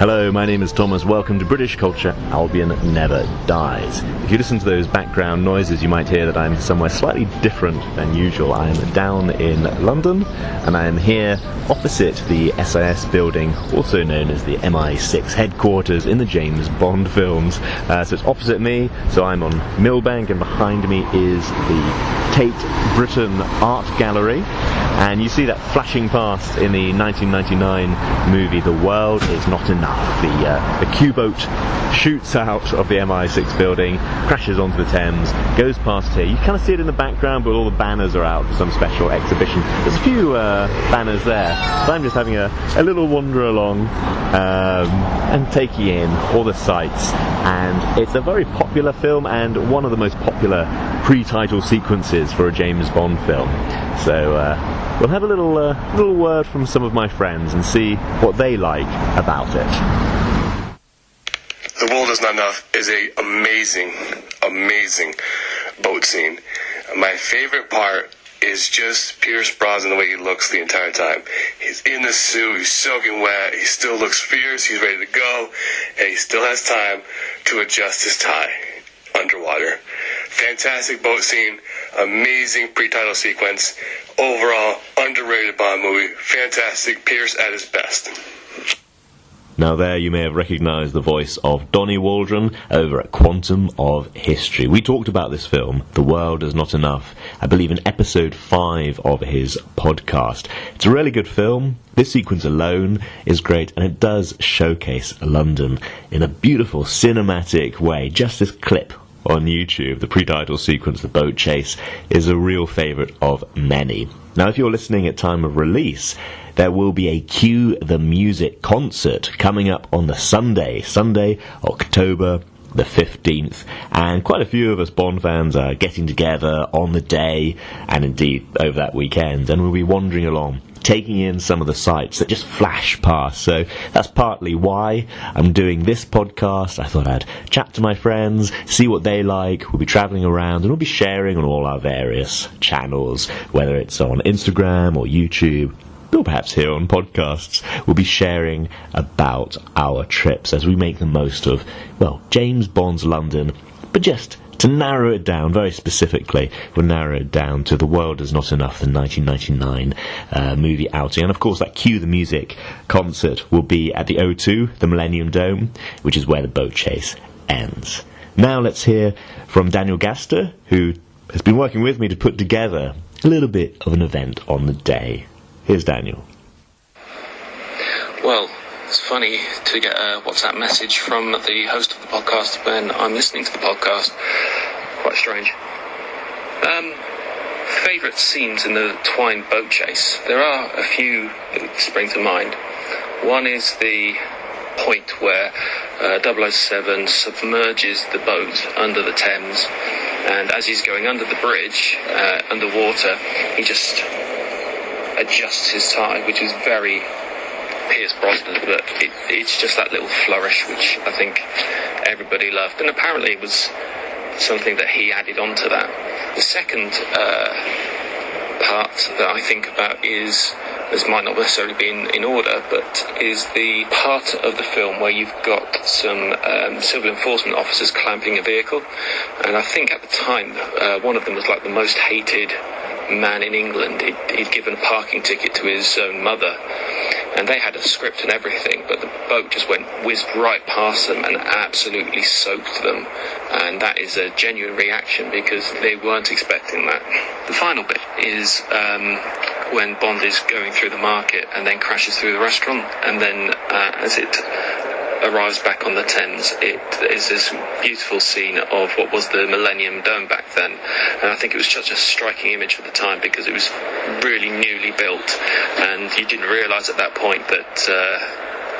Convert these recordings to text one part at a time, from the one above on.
Hello, my name is Thomas. Welcome to British Culture. Albion never dies. If you listen to those background noises, you might hear that I'm somewhere slightly different than usual. I am down in London, and I am here opposite the SIS building, also known as the MI6 headquarters in the James Bond films. So it's opposite me, so I'm on Millbank, and behind me is the Tate Britain Art Gallery. And you see that flashing past in the 1999 movie The World Is Not Enough. The Q-boat shoots out of the MI6 building, crashes onto the Thames, goes past here. You kind of see it in the background, but all the banners are out for some special exhibition. There's a few banners there, so I'm just having a little wander along and taking in all the sights. And it's a very popular film and one of the most popular pre-title sequences for a James Bond film. So we'll have a little word from some of my friends and see what they like about it. The World Is Not Enough is a amazing boat scene. My favorite part is just Pierce Brosnan, the way he looks the entire time. He's in the suit, he's soaking wet, he still looks fierce, he's ready to go, and he still has time to adjust his tie underwater. Fantastic boat scene, amazing pre-title sequence, overall underrated Bond movie, fantastic, Pierce at his best. Now there you may have recognised the voice of Donnie Waldron over at Quantum of History. We talked about this film, The World Is Not Enough, I believe in episode 5 of his podcast. It's a really good film. This sequence alone is great, and it does showcase London in a beautiful cinematic way. Just this clip on YouTube, the pre-title sequence, the boat chase, is a real favourite of many. Now if you're listening at time of release, there will be a Cue the Music concert coming up on the Sunday, October the 15th, and quite a few of us Bond fans are getting together on the day, and indeed over that weekend, and we'll be wandering along, taking in some of the sights that just flash past. So that's partly why I'm doing this podcast. I thought I'd chat to my friends, see what they like. We'll be travelling around and we'll be sharing on all our various channels, whether it's on Instagram or YouTube, or perhaps here on podcasts. We'll be sharing about our trips as we make the most of, well, James Bond's London, but just to narrow it down very specifically, we'll narrow it down to The World Is Not Enough, the 1999 movie outing. And of course that Cue the Music concert will be at the O2, the Millennium Dome, which is where the boat chase ends. Now let's hear from Daniel Gaster, who has been working with me to put together a little bit of an event on the day. Here's Daniel. Well, it's funny to get a WhatsApp message from the host of the podcast when I'm listening to the podcast. Quite strange. Favourite scenes in the Twine boat chase. There are a few that spring to mind. One is the point where 007 submerges the boat under the Thames, and as he's going under the bridge, underwater, he just adjusts his tie, which is very Pierce Brosnan, but it's just that little flourish which I think everybody loved, and apparently it was something that he added on to that. The second part that I think about is, this might not necessarily be in order, but is the part of the film where you've got some civil enforcement officers clamping a vehicle, and I think at the time one of them was like the most hated man in England. He'd given a parking ticket to his own mother, and they had a script and everything, but the boat just whizzed right past them and absolutely soaked them, and that is a genuine reaction because they weren't expecting that. The final bit is when Bond is going through the market and then crashes through the restaurant, and then as it arrives back on the Thames, it is this beautiful scene of what was the Millennium Dome back then, and I think it was such a striking image for the time because it was really newly built, and you didn't realise at that point that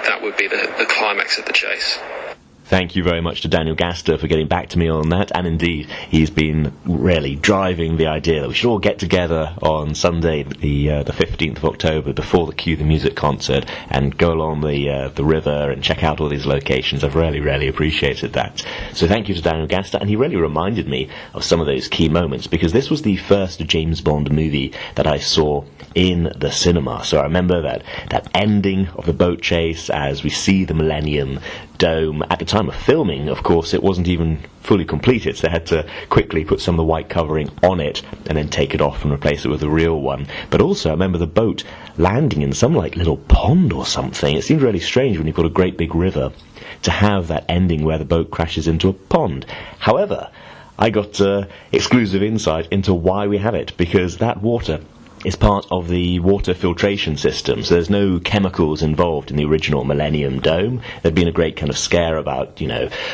that would be the climax of the chase. Thank you very much to Daniel Gaster for getting back to me on that, and indeed, he's been really driving the idea that we should all get together on Sunday, the 15th of October, before the Cue the Music concert, and go along the river and check out all these locations. I've really appreciated that. So thank you to Daniel Gaster, and he really reminded me of some of those key moments, because this was the first James Bond movie that I saw in the cinema. So I remember that ending of the boat chase as we see the Millennium Dome. At the time of filming, of course, it wasn't even fully completed, so they had to quickly put some of the white covering on it and then take it off and replace it with a real one. But also, I remember the boat landing in some little pond or something. It seemed really strange when you've got a great big river to have that ending where the boat crashes into a pond. However, I got exclusive insight into why we have it, because that water is part of the water filtration system, so there's no chemicals involved in the original Millennium Dome. There'd been a great kind of scare about,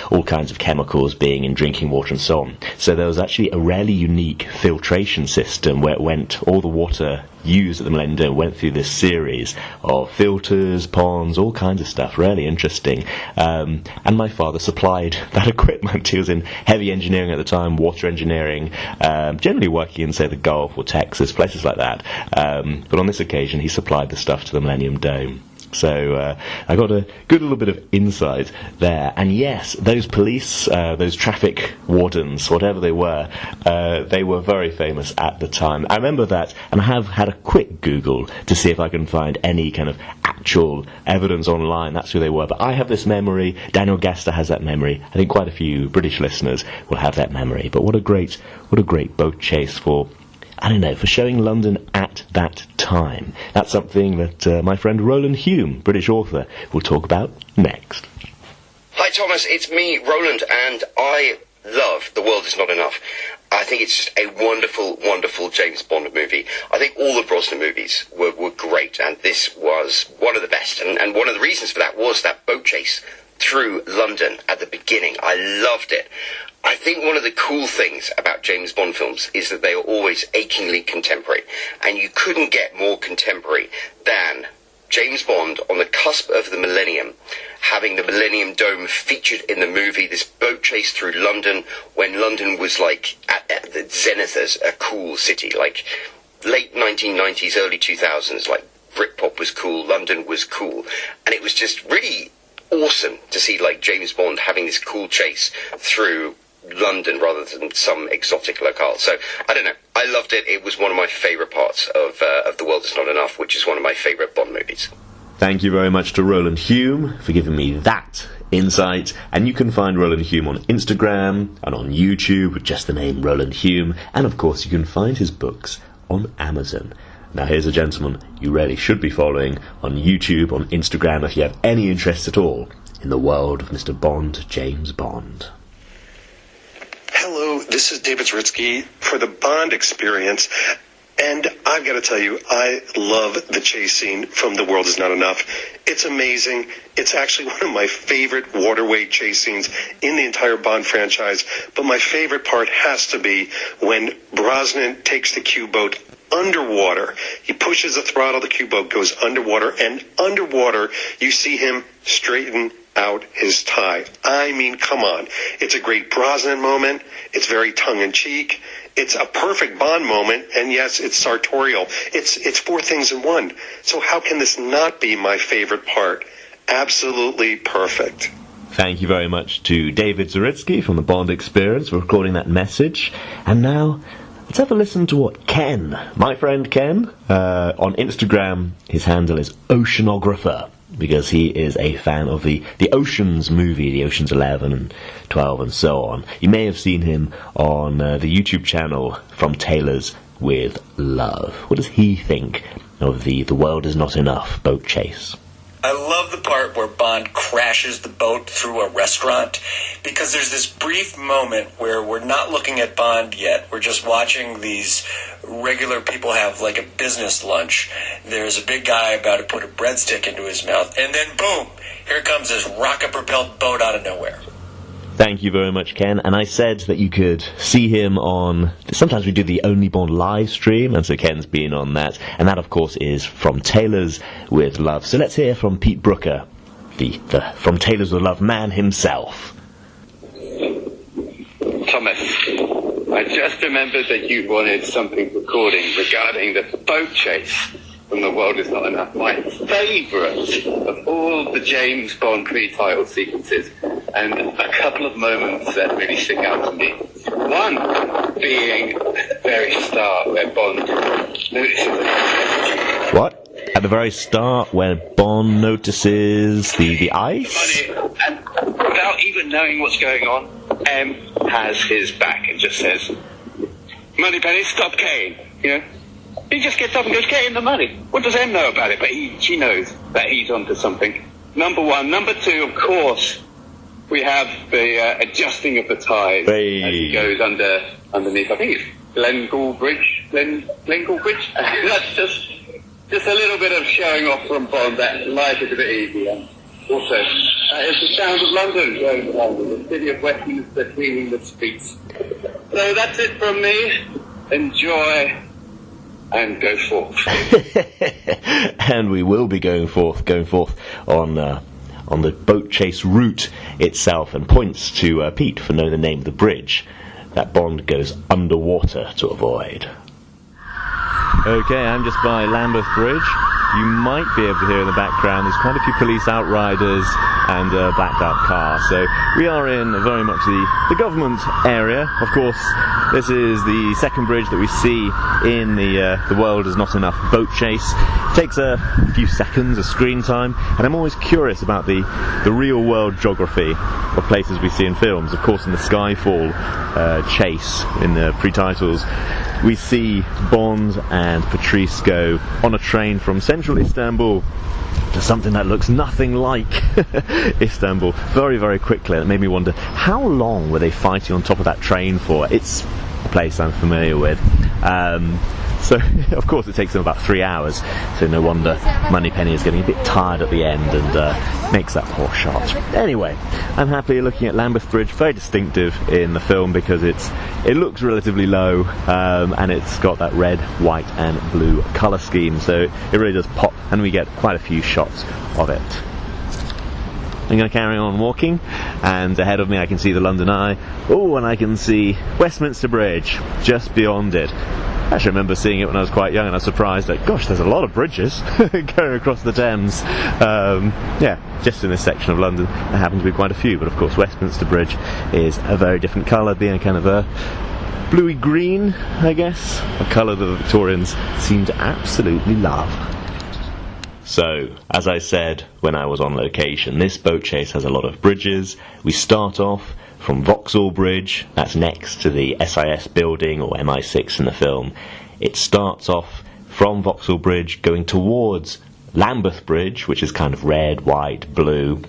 all kinds of chemicals being in drinking water and so on. So there was actually a really unique filtration system where all the water used at the Millennium Dome went through this series of filters, ponds, all kinds of stuff. Really interesting. And my father supplied that equipment. He was in heavy engineering at the time, water engineering, generally working in, say, the Gulf or Texas, places like that. But on this occasion, he supplied the stuff to the Millennium Dome. So I got a good little bit of insight there. And yes, those police, those traffic wardens, whatever they were very famous at the time. I remember that, and I have had a quick Google to see if I can find any kind of actual evidence online. That's who they were. But I have this memory. Daniel Gaster has that memory. I think quite a few British listeners will have that memory. But what a great boat chase for showing London at that time. That's something that my friend Roland Hume, British author, will talk about next. Hi Thomas, it's me, Roland, and I love The World Is Not Enough. I think it's just a wonderful James Bond movie. I think all the Brosnan movies were great, and this was one of the best. And one of the reasons for that was that boat chase through London at the beginning. I loved it. I think one of the cool things about James Bond films is that they are always achingly contemporary, and you couldn't get more contemporary than James Bond on the cusp of the millennium, having the Millennium Dome featured in the movie, this boat chase through London when London was at the zenith as a cool city, late 1990s, early 2000s, Britpop was cool, London was cool, and it was just really awesome to see James Bond having this cool chase through London rather than some exotic locale. So I don't know, I loved it. It was one of my favourite parts of The World Is Not Enough, which is one of my favourite Bond movies. Thank you very much to Roland Hume for giving me that insight. And you can find Roland Hume on Instagram and on YouTube with just the name Roland Hume, and of course you can find his books on Amazon. Now here's a gentleman you really should be following on YouTube, on Instagram, if you have any interest at all in the world of Mr. Bond, James Bond. Hello, this is David Zaritsky for the Bond Experience, and I've got to tell you, I love the chase scene from The World Is Not Enough. It's amazing. It's actually one of my favorite waterway chase scenes in the entire Bond franchise, but my favorite part has to be when Brosnan takes the Q-boat underwater. He pushes the throttle, the Q-boat goes underwater, and underwater you see him straighten out his tie. I mean, come on. It's a great Brosnan moment. It's very tongue-in-cheek. It's a perfect Bond moment, and yes, it's sartorial. It's four things in one. So how can this not be my favorite part? Absolutely perfect. Thank you very much to David Zaritsky from the Bond Experience for recording that message. And now, let's have a listen to what Ken, my friend Ken, on Instagram, his handle is Oceanographer, because he is a fan of the Oceans movie, the Oceans 11 and 12 and so on. You may have seen him on the YouTube channel From Tailors with Love. What does he think of the World Is Not Enough boat chase? I love the part where Bond crashes the boat through a restaurant, because there's this brief moment where we're not looking at Bond yet. We're just watching these regular people have a business lunch. There's a big guy about to put a breadstick into his mouth, and then boom, here comes this rocket-propelled boat out of nowhere. Thank you very much, Ken. And I said that you could see him on... Sometimes we do the Only Bond live stream, and so Ken's been on that. And that, of course, is From Tailors with Love. So let's hear from Pete Brooker the from Taylor's of Love man himself. Thomas, I just remembered that you wanted something recording regarding the boat chase from The World Is Not Enough. My favourite of all the James Bond pre-title sequences, and a couple of moments that really stick out to me. One being at the very start where Bond notices... What? At the very start where Bond notices the ice? And without even knowing what's going on, M has his back and just says, Moneypenny, stop Kane, you know? He just gets up and goes, get him the money. What does M know about it? But she knows that he's onto something. Number one. Number two, of course, we have the adjusting of the tide as he goes underneath. I think it's Glengall Bridge. Glengall Bridge? That's just a little bit of showing off from Bond that life is a bit easier. Also, it's the sound of London going along, the city of Westminster cleaning the streets. So that's it from me. Enjoy and go forth. And we will be going forth on the boat chase route itself, and points to Pete for knowing the name of the bridge that Bond goes underwater to avoid. Okay, I'm just by Lambeth Bridge. You might be able to hear in the background there's quite a few police outriders and a blacked out car. So we are in very much the government area. Of course, this is the second bridge that we see in the World Is Not Enough boat chase. It takes a few seconds of screen time, and I'm always curious about the real world geography of places we see in films. Of course, in the Skyfall chase in the pre-titles, we see Bond and Patrice go on a train from central Istanbul to something that looks nothing like Istanbul very, very quickly. It made me wonder, how long were they fighting on top of that train for? It's a place I'm familiar with. So, of course, it takes them about 3 hours, so no wonder Moneypenny is getting a bit tired at the end and makes that poor shot. Anyway, I'm happily looking at Lambeth Bridge, very distinctive in the film because it looks relatively low, and it's got that red, white and blue colour scheme, so it really does pop, and we get quite a few shots of it. I'm going to carry on walking, and ahead of me I can see the London Eye. Oh, and I can see Westminster Bridge just beyond it. I actually remember seeing it when I was quite young, and I was surprised that, gosh, there's a lot of bridges going across the Thames. Yeah, just in this section of London there happen to be quite a few, but of course Westminster Bridge is a very different colour, being a kind of a bluey green, I guess, a colour that the Victorians seem to absolutely love. So, as I said when I was on location, this boat chase has a lot of bridges. We start off from Vauxhall Bridge, that's next to the SIS building, or MI6 in the film. It starts off from Vauxhall Bridge going towards Lambeth Bridge, which is kind of red, white, blue,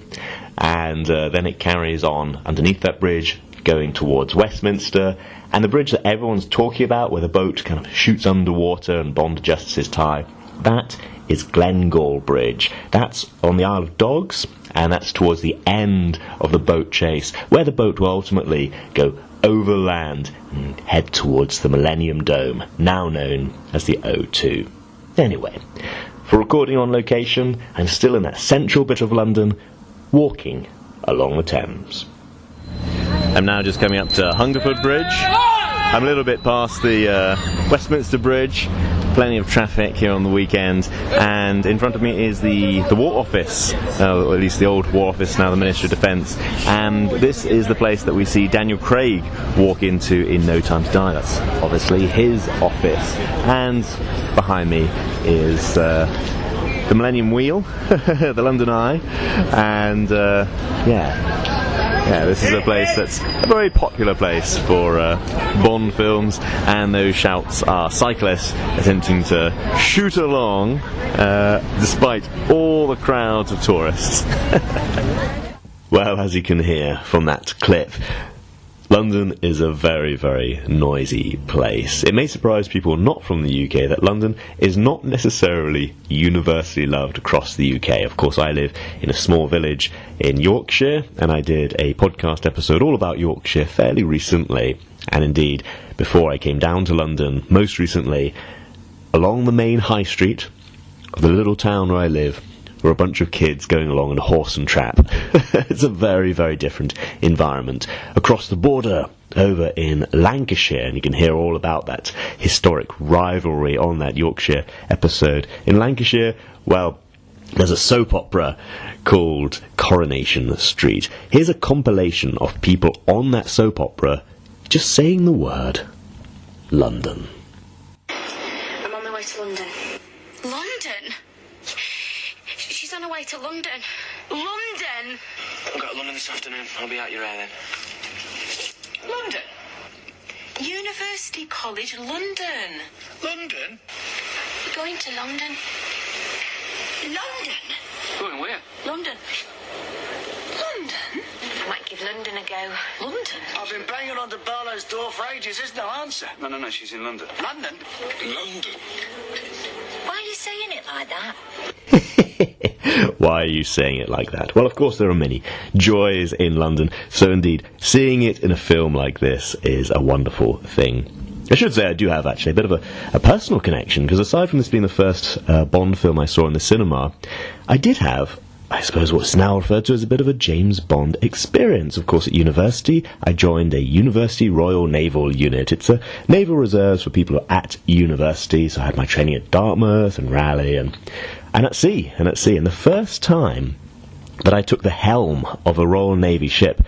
and then it carries on underneath that bridge going towards Westminster, and the bridge that everyone's talking about where the boat kind of shoots underwater and Bond adjusts his tie, that is Glengall Bridge. That's on the Isle of Dogs, and that's towards the end of the boat chase, where the boat will ultimately go overland and head towards the Millennium Dome, now known as the O2. Anyway, for recording on location, I'm still in that central bit of London, walking along the Thames. I'm now just coming up to Hungerford Bridge. I'm a little bit past the Westminster Bridge. Plenty of traffic here on the weekend, and in front of me is the War Office, or at least the old War Office, now the Ministry of Defence, and this is the place that we see Daniel Craig walk into in No Time to Die. That's obviously his office, and behind me is the Millennium Wheel, the London Eye, and yeah, this is a place that's a very popular place for Bond films, and those shouts are cyclists attempting to shoot along despite all the crowds of tourists. Well, as you can hear from that clip, London is a very, very noisy place. It may surprise people not from the UK that London is not necessarily universally loved across the UK. Of course, I live in a small village in Yorkshire, and I did a podcast episode all about Yorkshire fairly recently. And indeed, before I came down to London, most recently, along the main high street of the little town where I live, or a bunch of kids going along in a horse and trap. It's a very, very different environment. Across the border, over in Lancashire, and you can hear all about that historic rivalry on that Yorkshire episode. In Lancashire, well, there's a soap opera called Coronation Street. Here's a compilation of people on that soap opera just saying the word London. I'm on my way to London. London? She's on her way to London. London? I'll go to London this afternoon. I'll be out your hair then. London? University College, London. London? We're going to London. London? Going where? London. London? I might give London a go. London? I've been banging on the Barlow's door for ages. There's no answer. No, she's in London. London? London. Why are you saying it like that? Why are you saying it like that? Well, of course, there are many joys in London, so indeed, seeing it in a film like this is a wonderful thing. I should say I do have actually a bit of a personal connection, because aside from this being the first Bond film I saw in the cinema, I did have, I suppose, what's now referred to as a bit of a James Bond experience. Of course, at university, I joined a University Royal Naval Unit. It's a naval reserves for people at university, so I had my training at Dartmouth and Raleigh and at sea. And the first time that I took the helm of a Royal Navy ship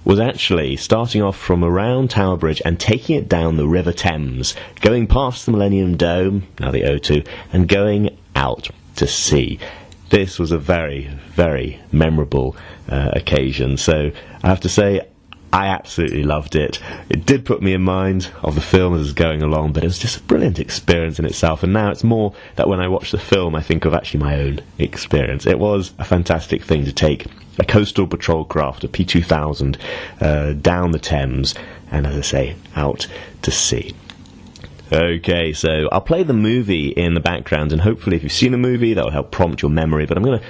was actually starting off from around Tower Bridge and taking it down the River Thames, going past the Millennium Dome, now the O2, and going out to sea. This was a very, very memorable occasion, so I have to say I absolutely loved it. It did put me in mind of the film as it was going along, but it was just a brilliant experience in itself, and now it's more that when I watch the film I think of actually my own experience. It was a fantastic thing to take a coastal patrol craft, a P2000, down the Thames, and as I say, out to sea. Okay, so I'll play the movie in the background, and hopefully if you've seen the movie, that will help prompt your memory, but I'm going to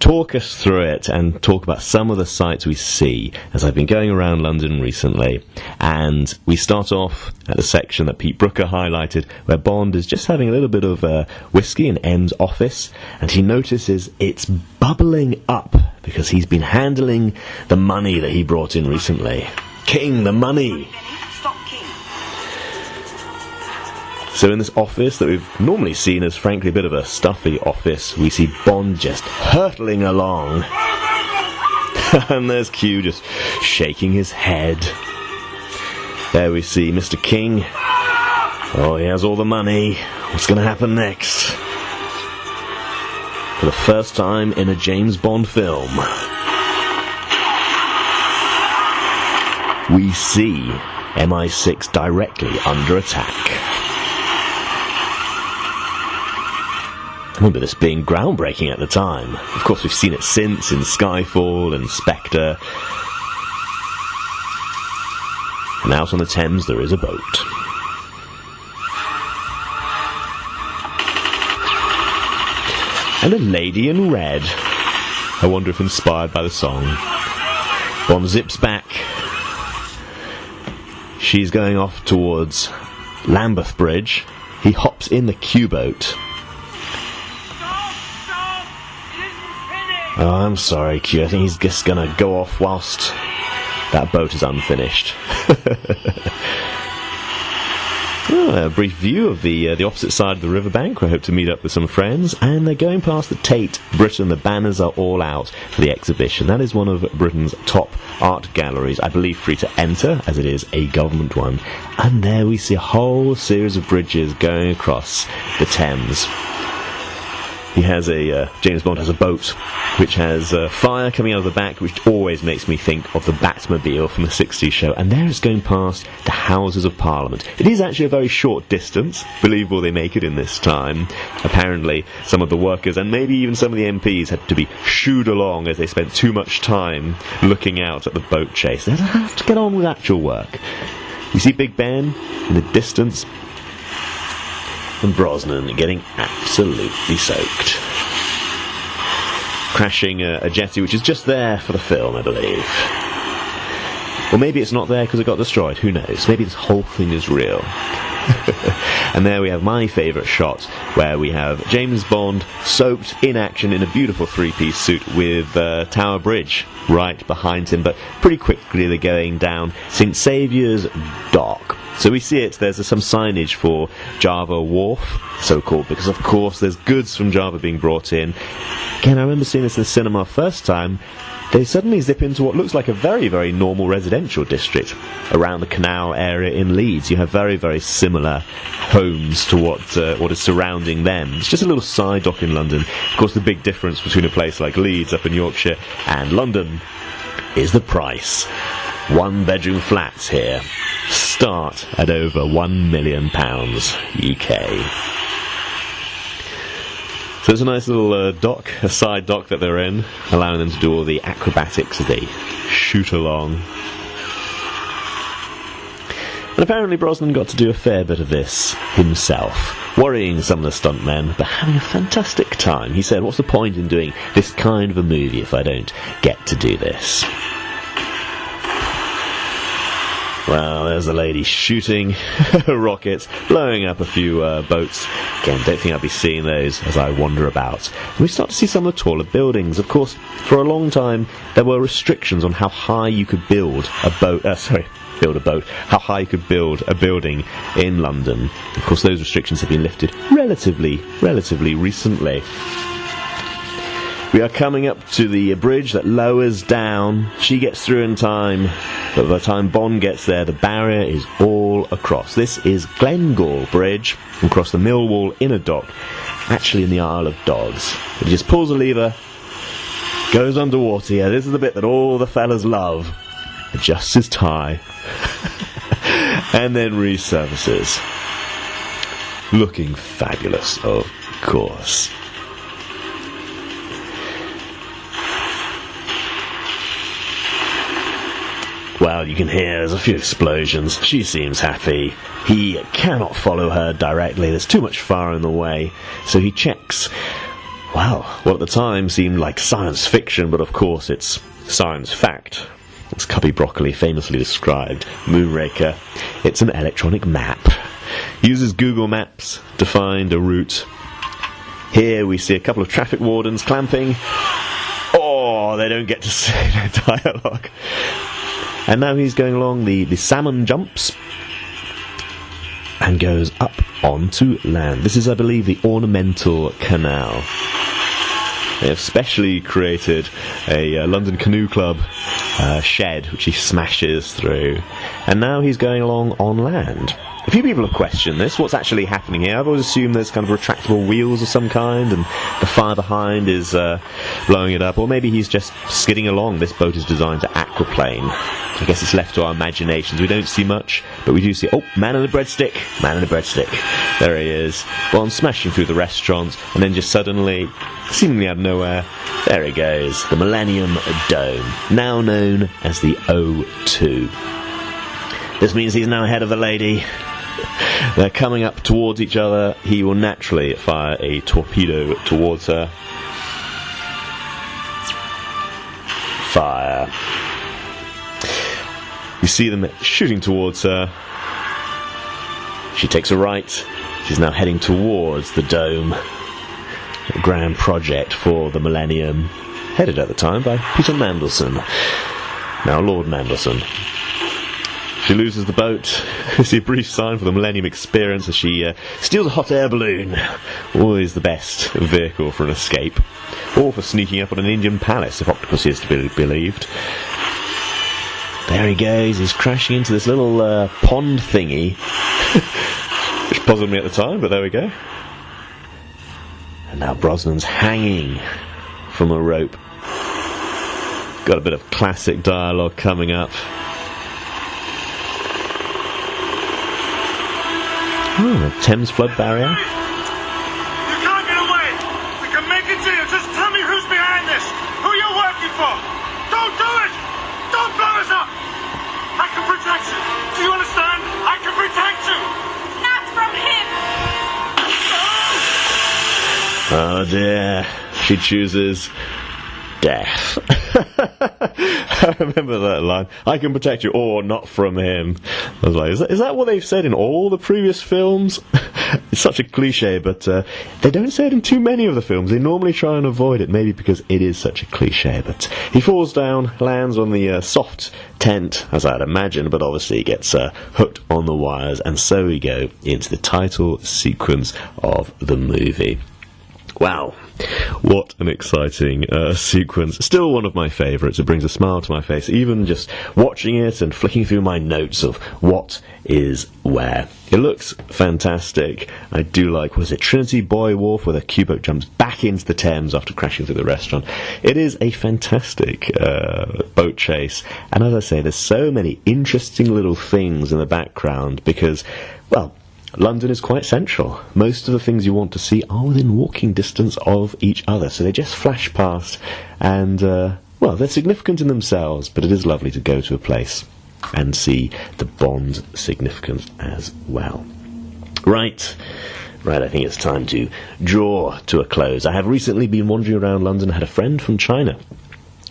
talk us through it and talk about some of the sights we see as I've been going around London recently. And we start off at the section that Pete Brooker highlighted, where Bond is just having a little bit of whiskey in M's office, and he notices it's bubbling up because he's been handling the money that he brought in recently. King, the money! So in this office that we've normally seen as frankly a bit of a stuffy office, we see Bond just hurtling along. And there's Q just shaking his head. There we see Mr. King. Oh, he has all the money. What's going to happen next? For the first time in a James Bond film, we see MI6 directly under attack. I remember this being groundbreaking at the time. Of course, we've seen it since in Skyfall and Spectre. And out on the Thames there is a boat. And a lady in red. I wonder if inspired by the song. Bond zips back. She's going off towards Lambeth Bridge. He hops in the Q-boat. Oh, I'm sorry, Q. I think he's just going to go off whilst that boat is unfinished. A brief view of the opposite side of the riverbank, where I hope to meet up with some friends, and they're going past the Tate Britain. The banners are all out for the exhibition. That is one of Britain's top art galleries, I believe free to enter, as it is a government one. And there we see a whole series of bridges going across the Thames. He has James Bond has a boat which has fire coming out of the back, which always makes me think of the Batmobile from the 60s show. And there it's going past the Houses of Parliament. It is actually a very short distance. Believe will they make it in this time. Apparently, some of the workers and maybe even some of the MPs had to be shooed along as they spent too much time looking out at the boat chase. They have to get on with actual work. You see Big Ben in the distance, and Brosnan getting absolutely soaked. Crashing a jetty which is just there for the film, I believe. Or maybe it's not there because it got destroyed, who knows? Maybe this whole thing is real. And there we have my favourite shot, where we have James Bond soaked in action in a beautiful three-piece suit with Tower Bridge right behind him, but pretty quickly they're going down St Saviour's Dock. So we see it, there's some signage for Java Wharf, so-called, because of course there's goods from Java being brought in. Again, I remember seeing this in the cinema first time. They suddenly zip into what looks like a very, very normal residential district around the canal area in Leeds. You have very, very similar homes to what is surrounding them. It's just a little side dock in London. Of course, the big difference between a place like Leeds up in Yorkshire and London is the price. One-bedroom flats here start at over £1 million UK. So it's a nice little dock, a side dock that they're in, allowing them to do all the acrobatics as they shoot along. And apparently Brosnan got to do a fair bit of this himself, worrying some of the stuntmen, but having a fantastic time. He said, what's the point in doing this kind of a movie if I don't get to do this? Well, there's the lady shooting rockets, blowing up a few boats. Again, don't think I'll be seeing those as I wander about. And we start to see some of the taller buildings. Of course, for a long time, there were restrictions on how high you could build a boat. How high you could build a building in London. Of course, those restrictions have been lifted relatively recently. We are coming up to the bridge that lowers down. She gets through in time, but by the time Bond gets there, the barrier is all across. This is Glengall Bridge, across the Millwall inner dock, actually in the Isle of Dogs. He just pulls a lever, goes underwater. Yeah, this is the bit that all the fellas love. Adjusts his tie, and then resurfaces. Looking fabulous, of course. Well, you can hear there's a few explosions. She seems happy. He cannot follow her directly. There's too much fire in the way. So he checks, well, what at the time seemed like science fiction, but of course it's science fact. As Cubby Broccoli famously described, Moonraker. It's an electronic map. Uses Google Maps to find a route. Here we see a couple of traffic wardens clamping. Oh, they don't get to say their dialogue. And now he's going along, the salmon jumps and goes up onto land. This is, I believe, the ornamental canal. They have specially created a London Canoe Club shed, which he smashes through. And now he's going along on land. A few people have questioned this. What's actually happening here? I've always assumed there's kind of retractable wheels of some kind, and the fire behind is blowing it up. Or maybe he's just skidding along. This boat is designed to aquaplane. I guess it's left to our imaginations. We don't see much, but we do see, oh, man in a breadstick. Man in a breadstick. There he is. Bond smashing through the restaurant, and then just suddenly, seemingly out of nowhere, there he goes. The Millennium Dome, now known as the O2. This means he's now ahead of the lady. They're coming up towards each other. He will naturally fire a torpedo towards her. Fire. You see them shooting towards her. She takes a right. She's now heading towards the dome. A grand project for the Millennium, headed at the time by Peter Mandelson. Now Lord Mandelson. She loses the boat. You see a brief sign for the Millennium Experience as she steals a hot air balloon. Always the best vehicle for an escape. Or for sneaking up on an Indian palace, if Octopus is to be believed. There he goes. He's crashing into this little pond thingy. Which puzzled me at the time, but there we go. And now Brosnan's hanging from a rope. Got a bit of classic dialogue coming up. Oh, a Thames flood barrier. You can't get away. We can make a deal. Just tell me who's behind this. Who you're working for. Don't do it. Don't blow us up. I can protect you. Do you understand? I can protect you. Not from him. Oh dear. She chooses death. I remember that line. I can protect you, or not from him. I was like, is that what they've said in all the previous films? It's such a cliche, but they don't say it in too many of the films. They normally try and avoid it, maybe because it is such a cliche. But he falls down, lands on the soft tent, as I'd imagine, but obviously he gets hooked on the wires, and so we go into the title sequence of the movie. Wow, what an exciting sequence. Still one of my favourites. It brings a smile to my face, even just watching it and flicking through my notes of what is where. It looks fantastic. I do like, was it Trinity Buoy Wharf, where the Q-boat jumps back into the Thames after crashing through the restaurant. It is a fantastic boat chase, and as I say, there's so many interesting little things in the background because, well, London is quite central. Most of the things you want to see are within walking distance of each other, so they just flash past, and, well, they're significant in themselves, but it is lovely to go to a place and see the Bond significance as well. Right, I think it's time to draw to a close. I have recently been wandering around London. I had a friend from China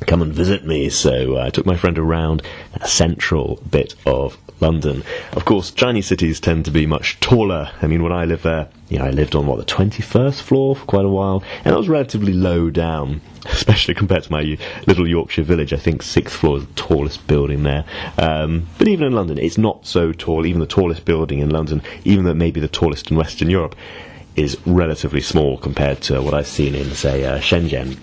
come and visit me, so I took my friend around a central bit of London. Of course, Chinese cities tend to be much taller. I mean, when I lived there, I lived on, the 21st floor for quite a while, and it was relatively low down, especially compared to my little Yorkshire village. I think 6th floor is the tallest building there. But even in London, it's not so tall. Even the tallest building in London, even though it may be the tallest in Western Europe, is relatively small compared to what I've seen in, say, Shenzhen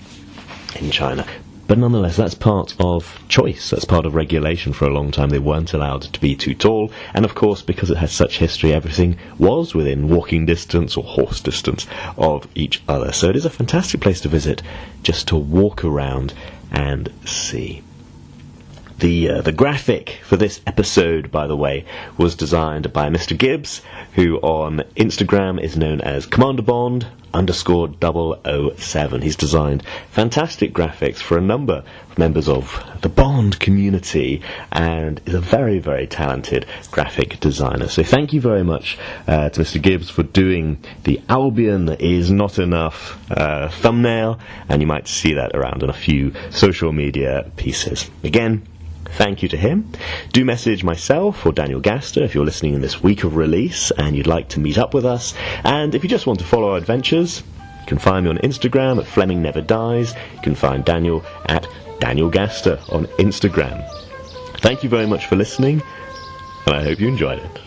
in China. But nonetheless, that's part of choice, that's part of regulation. For a long time they weren't allowed to be too tall, and of course, because it has such history, everything was within walking distance or horse distance of each other. So it is a fantastic place to visit, just to walk around and see. The graphic for this episode, by the way, was designed by Mr. Gibbs, who on Instagram is known as Commander Bond _007. He's designed fantastic graphics for a number of members of the Bond community, and is a very, very talented graphic designer. So thank you very much to Mr. Gibbs for doing the Albion is not enough thumbnail, and you might see that around in a few social media pieces. Again, thank you to him. Do message myself or Daniel Gaster if you're listening in this week of release and you'd like to meet up with us. And if you just want to follow our adventures, you can find me on Instagram at Fleming Never Dies. You can find Daniel at Daniel Gaster on Instagram. Thank you very much for listening, and I hope you enjoyed it.